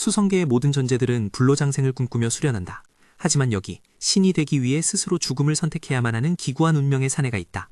수성계의 모든 존재들은 불로장생을 꿈꾸며 수련한다. 하지만 여기 신이 되기 위해 스스로 죽음을 선택해야만 하는 기구한 운명의 사내가 있다.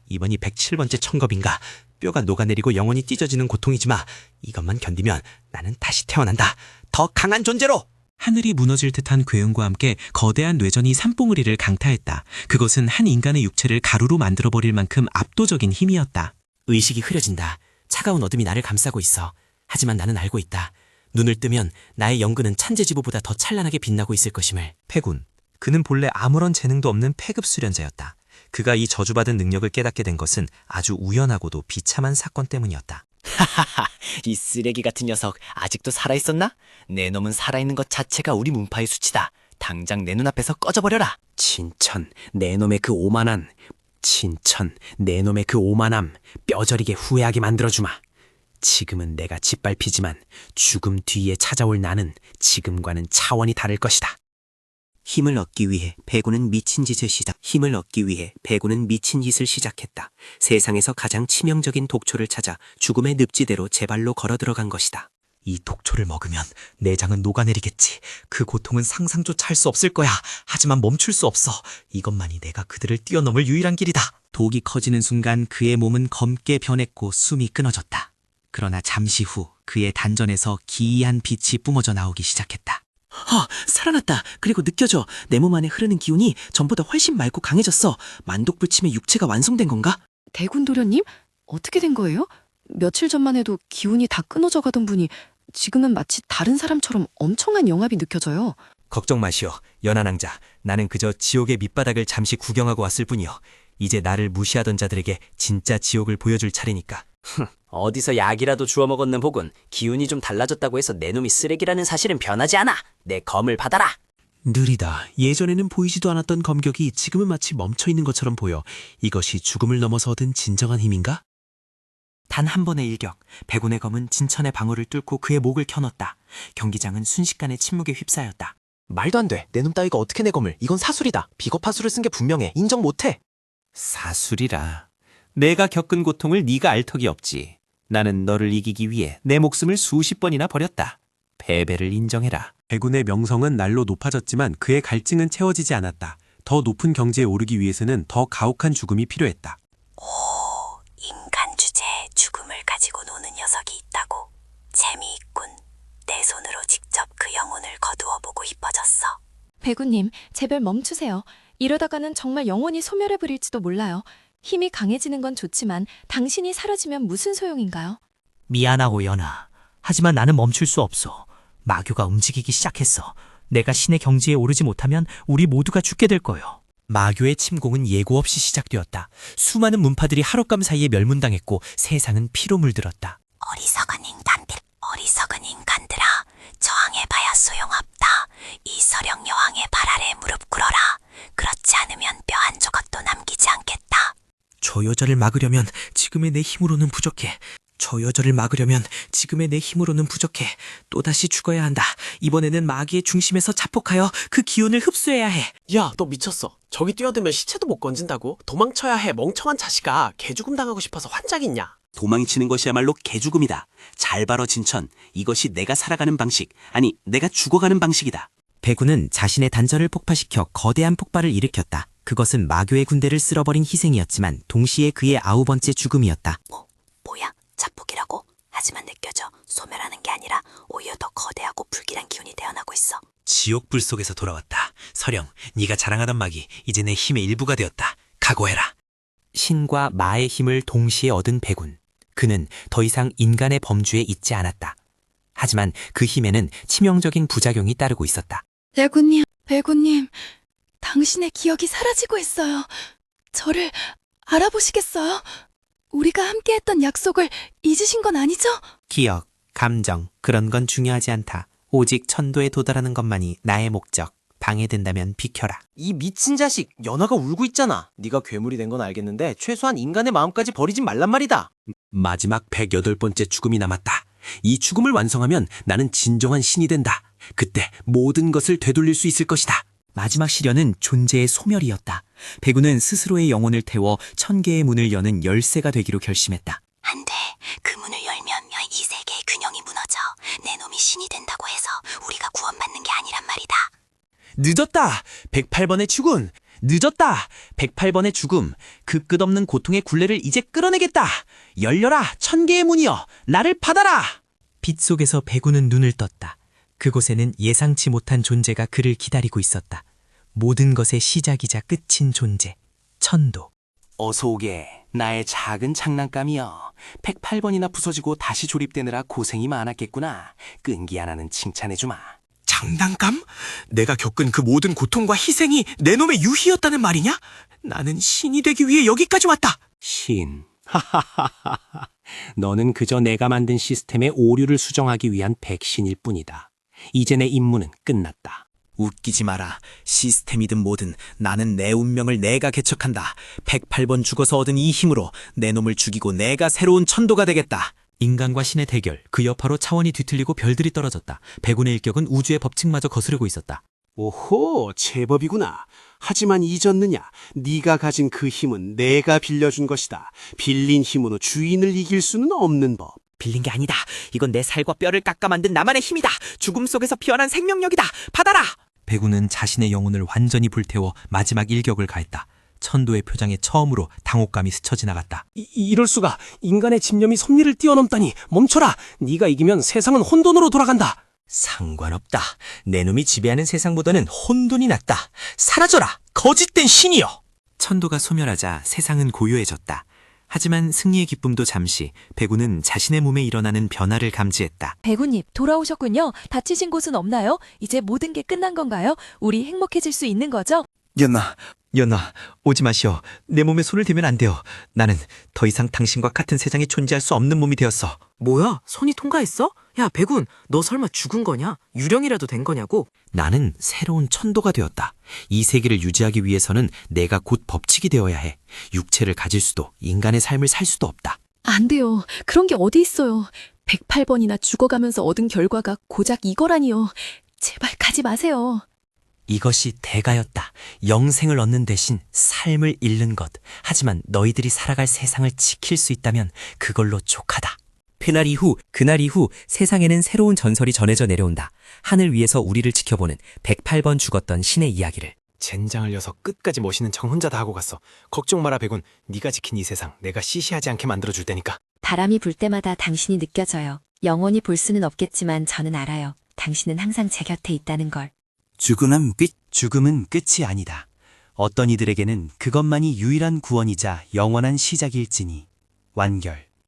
이번이 107번째 청겁인가. 뼈가 녹아내리고 영혼이 찢어지는 고통이지만 이것만 견디면 나는 다시 태어난다. 더 강한 존재로! 하늘이 무너질 듯한 괴음과 함께 거대한 뇌전이 산봉우리를 강타했다. 그것은 한 인간의 육체를 가루로 만들어버릴 만큼 압도적인 힘이었다. 의식이 흐려진다. 차가운 어둠이 나를 감싸고 있어. 하지만 나는 알고 있다. 눈을 뜨면 나의 영근은 찬재지보보다 더 찬란하게 빛나고 있을 것임을. 패군. 그는 본래 아무런 재능도 없는 폐급 수련자였다. 그가 이 저주받은 능력을 깨닫게 된 것은 아주 우연하고도 비참한 사건 때문이었다. 하하하, 이 쓰레기 같은 녀석 아직도 살아있었나? 내 놈은 살아있는 것 자체가 우리 문파의 수치다. 당장 내 눈앞에서 꺼져버려라. 친천, 내 놈의 그 오만함. 친천, 내 놈의 그 오만함 뼈저리게 후회하게 만들어주마. 지금은 내가 짓밟히지만 죽음 뒤에 찾아올 나는 지금과는 차원이 다를 것이다. 힘을 얻기 위해 배구는 미친 짓을 시작했다. 세상에서 가장 치명적인 독초를 찾아 죽음의 늪지대로 제 발로 걸어 들어간 것이다. 이 독초를 먹으면 내장은 녹아내리겠지. 그 고통은 상상조차 할 수 없을 거야. 하지만 멈출 수 없어. 이것만이 내가 그들을 뛰어넘을 유일한 길이다. 독이 커지는 순간 그의 몸은 검게 변했고 숨이 끊어졌다. 그러나 잠시 후 그의 단전에서 기이한 빛이 뿜어져 나오기 시작했다. 살아났다. 그리고 느껴져. 내 몸 안에 흐르는 기운이 전보다 훨씬 맑고 강해졌어. 만독불침의 육체가 완성된 건가? 대군도련님? 어떻게 된 거예요? 며칠 전만 해도 기운이 다 끊어져 가던 분이 지금은 마치 다른 사람처럼 엄청난 영합이 느껴져요. 걱정 마시오, 연한왕자. 나는 그저 지옥의 밑바닥을 잠시 구경하고 왔을 뿐이요. 이제 나를 무시하던 자들에게 진짜 지옥을 보여줄 차례니까. 어디서 약이라도 주워 먹었는 혹은 기운이 좀 달라졌다고 해서 내 놈이 쓰레기라는 사실은 변하지 않아. 내 검을 받아라. 느리다. 예전에는 보이지도 않았던 검격이 지금은 마치 멈춰있는 것처럼 보여. 이것이 죽음을 넘어서 얻은 진정한 힘인가? 단 한 번의 일격, 백운의 검은 진천의 방울을 뚫고 그의 목을 켜놓았다. 경기장은 순식간에 침묵에 휩싸였다. 말도 안 돼. 내 놈 따위가 어떻게 내 검을. 이건 사술이다. 비겁한 수를 쓴 게 분명해. 인정 못해. 사술이라. 내가 겪은 고통을 네가 알 턱이 없지. 나는 너를 이기기 위해 내 목숨을 수십 번이나 버렸다. 패배를 인정해라. 백운의 명성은 날로 높아졌지만 그의 갈증은 채워지지 않았다. 더 높은 경지에 오르기 위해서는 더 가혹한 죽음이 필요했다. 인간 주제에 죽음을 가지고 노는 녀석이 있다고. 재미있군. 내 손으로 직접 그 영혼을 거두어 보고 싶어졌어. 배구님, 제발 멈추세요. 이러다가는 정말 영원히 소멸해버릴지도 몰라요. 힘이 강해지는 건 좋지만 당신이 사라지면 무슨 소용인가요? 미안하고 연아. 하지만 나는 멈출 수 없어. 마교가 움직이기 시작했어. 내가 신의 경지에 오르지 못하면 우리 모두가 죽게 될 거요. 마교의 침공은 예고 없이 시작되었다. 수많은 문파들이 하룻밤 사이에 멸문당했고 세상은 피로 물들었다. 어리석은 인간들아. 저항해봐야 소용없다. 이 서령 여왕의 발 아래 무릎 꿇어라. 그렇지 않으면 뼈 한 조각도 남기지 않겠다. 저 여자를 막으려면 지금의 내 힘으로는 부족해. 또다시 죽어야 한다. 이번에는 마귀의 중심에서 자폭하여 그 기운을 흡수해야 해. 야, 너 미쳤어. 저기 뛰어들면 시체도 못 건진다고? 도망쳐야 해. 멍청한 자식아. 개죽음 당하고 싶어서 환장했냐? 도망치는 것이야말로 개죽음이다. 잘 바로 진천. 이것이 내가 살아가는 방식, 아니 내가 죽어가는 방식이다. 배구는 자신의 단전을 폭파시켜 거대한 폭발을 일으켰다. 그것은 마교의 군대를 쓸어버린 희생이었지만 동시에 그의 9번째 죽음이었다. 뭐야? 자폭이라고? 하지만 느껴져. 소멸하는 게 아니라 오히려 더 거대하고 불길한 기운이 태어나고 있어. 지옥불 속에서 돌아왔다. 서령, 네가 자랑하던 막이 이제 내 힘의 일부가 되었다. 각오해라. 신과 마의 힘을 동시에 얻은 배군. 그는 더 이상 인간의 범주에 있지 않았다. 하지만 그 힘에는 치명적인 부작용이 따르고 있었다. 배구님, 당신의 기억이 사라지고 있어요. 저를 알아보시겠어요? 우리가 함께했던 약속을 잊으신 건 아니죠? 기억, 감정, 그런 건 중요하지 않다. 오직 천도에 도달하는 것만이 나의 목적. 방해된다면 비켜라. 이 미친 자식. 연아가 울고 있잖아. 네가 괴물이 된 건 알겠는데 최소한 인간의 마음까지 버리진 말란 말이다. 마지막 108번째 죽음이 남았다. 이 죽음을 완성하면 나는 진정한 신이 된다. 그때 모든 것을 되돌릴 수 있을 것이다. 마지막 시련은 존재의 소멸이었다. 배구는 스스로의 영혼을 태워 1000개의 문을 여는 열쇠가 되기로 결심했다. 안 돼. 그 문을 열면 이 세계의 균형이 무너져. 내 놈이 백팔번이 신이 된다고 해서 우리가 구원받는 게 아니란 말이다. 늦었다. 108번의 죽음. 늦었다. 108번의 죽음. 그 끝없는 고통의 굴레를 이제 끌어내겠다. 열려라. 1000개의 문이여. 나를 받아라. 빛 속에서 배구는 눈을 떴다. 그곳에는 예상치 못한 존재가 그를 기다리고 있었다. 모든 것의 시작이자 끝인 존재. 천도. 어서 오게. 나의 작은 장난감이여. 108번이나 부서지고 다시 조립되느라 고생이 많았겠구나. 끈기 하나는 칭찬해주마. 장난감? 내가 겪은 그 모든 고통과 희생이 내 놈의 유희였다는 말이냐? 나는 신이 되기 위해 여기까지 왔다. 신. 하하하하. 너는 그저 내가 만든 시스템의 오류를 수정하기 위한 백신일 뿐이다. 이제 내 임무는 끝났다. 웃기지 마라. 시스템이든 뭐든 나는 내 운명을 내가 개척한다. 108번 죽어서 얻은 이 힘으로 내 놈을 죽이고 내가 새로운 천도가 되겠다. 인간과 신의 대결, 그 여파로 차원이 뒤틀리고 별들이 떨어졌다. 백운의 일격은 우주의 법칙마저 거스르고 있었다. 오호, 제법이구나. 하지만 잊었느냐? 네가 가진 그 힘은 내가 빌려준 것이다. 빌린 힘으로 주인을 이길 수는 없는 법. 빌린 게 아니다. 이건 내 살과 뼈를 깎아 만든 나만의 힘이다. 죽음 속에서 피어난 생명력이다. 받아라! 백운은 자신의 영혼을 완전히 불태워 마지막 일격을 가했다. 천도의 표장에 처음으로 당혹감이 스쳐 지나갔다. 이럴 수가. 인간의 집념이 섭리를 뛰어넘다니. 멈춰라. 네가 이기면 세상은 혼돈으로 돌아간다. 상관없다. 내 놈이 지배하는 세상보다는 혼돈이 낫다. 사라져라. 거짓된 신이여. 천도가 소멸하자 세상은 고요해졌다. 하지만 승리의 기쁨도 잠시 백운은 자신의 몸에 일어나는 변화를 감지했다. 백우님, 돌아오셨군요. 다치신 곳은 없나요? 이제 모든 게 끝난 건가요? 우리 행복해질 수 있는 거죠? 연아, 오지 마시오. 내 몸에 손을 대면 안 돼요. 나는 더 이상 당신과 같은 세상에 존재할 수 없는 몸이 되었어. 뭐야? 선이 통과했어? 야, 백운, 너 설마 죽은 거냐? 유령이라도 된 거냐고? 나는 새로운 천도가 되었다. 이 세계를 유지하기 위해서는 내가 곧 법칙이 되어야 해. 육체를 가질 수도 인간의 삶을 살 수도 없다. 안 돼요. 그런 게 어디 있어요. 108번이나 죽어가면서 얻은 결과가 고작 이거라니요. 제발 가지 마세요. 이것이 대가였다. 영생을 얻는 대신 삶을 잃는 것. 하지만 너희들이 살아갈 세상을 지킬 수 있다면 그걸로 족하다. 그날 이후 세상에는 새로운 전설이 전해져 내려온다. 하늘 위에서 우리를 지켜보는 108번 죽었던 신의 이야기를. 젠장을 려서 끝까지 멋있는 척 혼자 다 하고 갔어. 걱정 마라 백운. 네가 지킨 이 세상 내가 시시하지 않게 만들어줄 테니까. 바람이 불 때마다 당신이 느껴져요. 영원히 볼 수는 없겠지만 저는 알아요. 당신은 항상 제 곁에 있다는 걸. 죽음은 끝이 아니다. 어떤 이들에게는 그것만이 유일한 구원이자 영원한 시작일지니. 완결.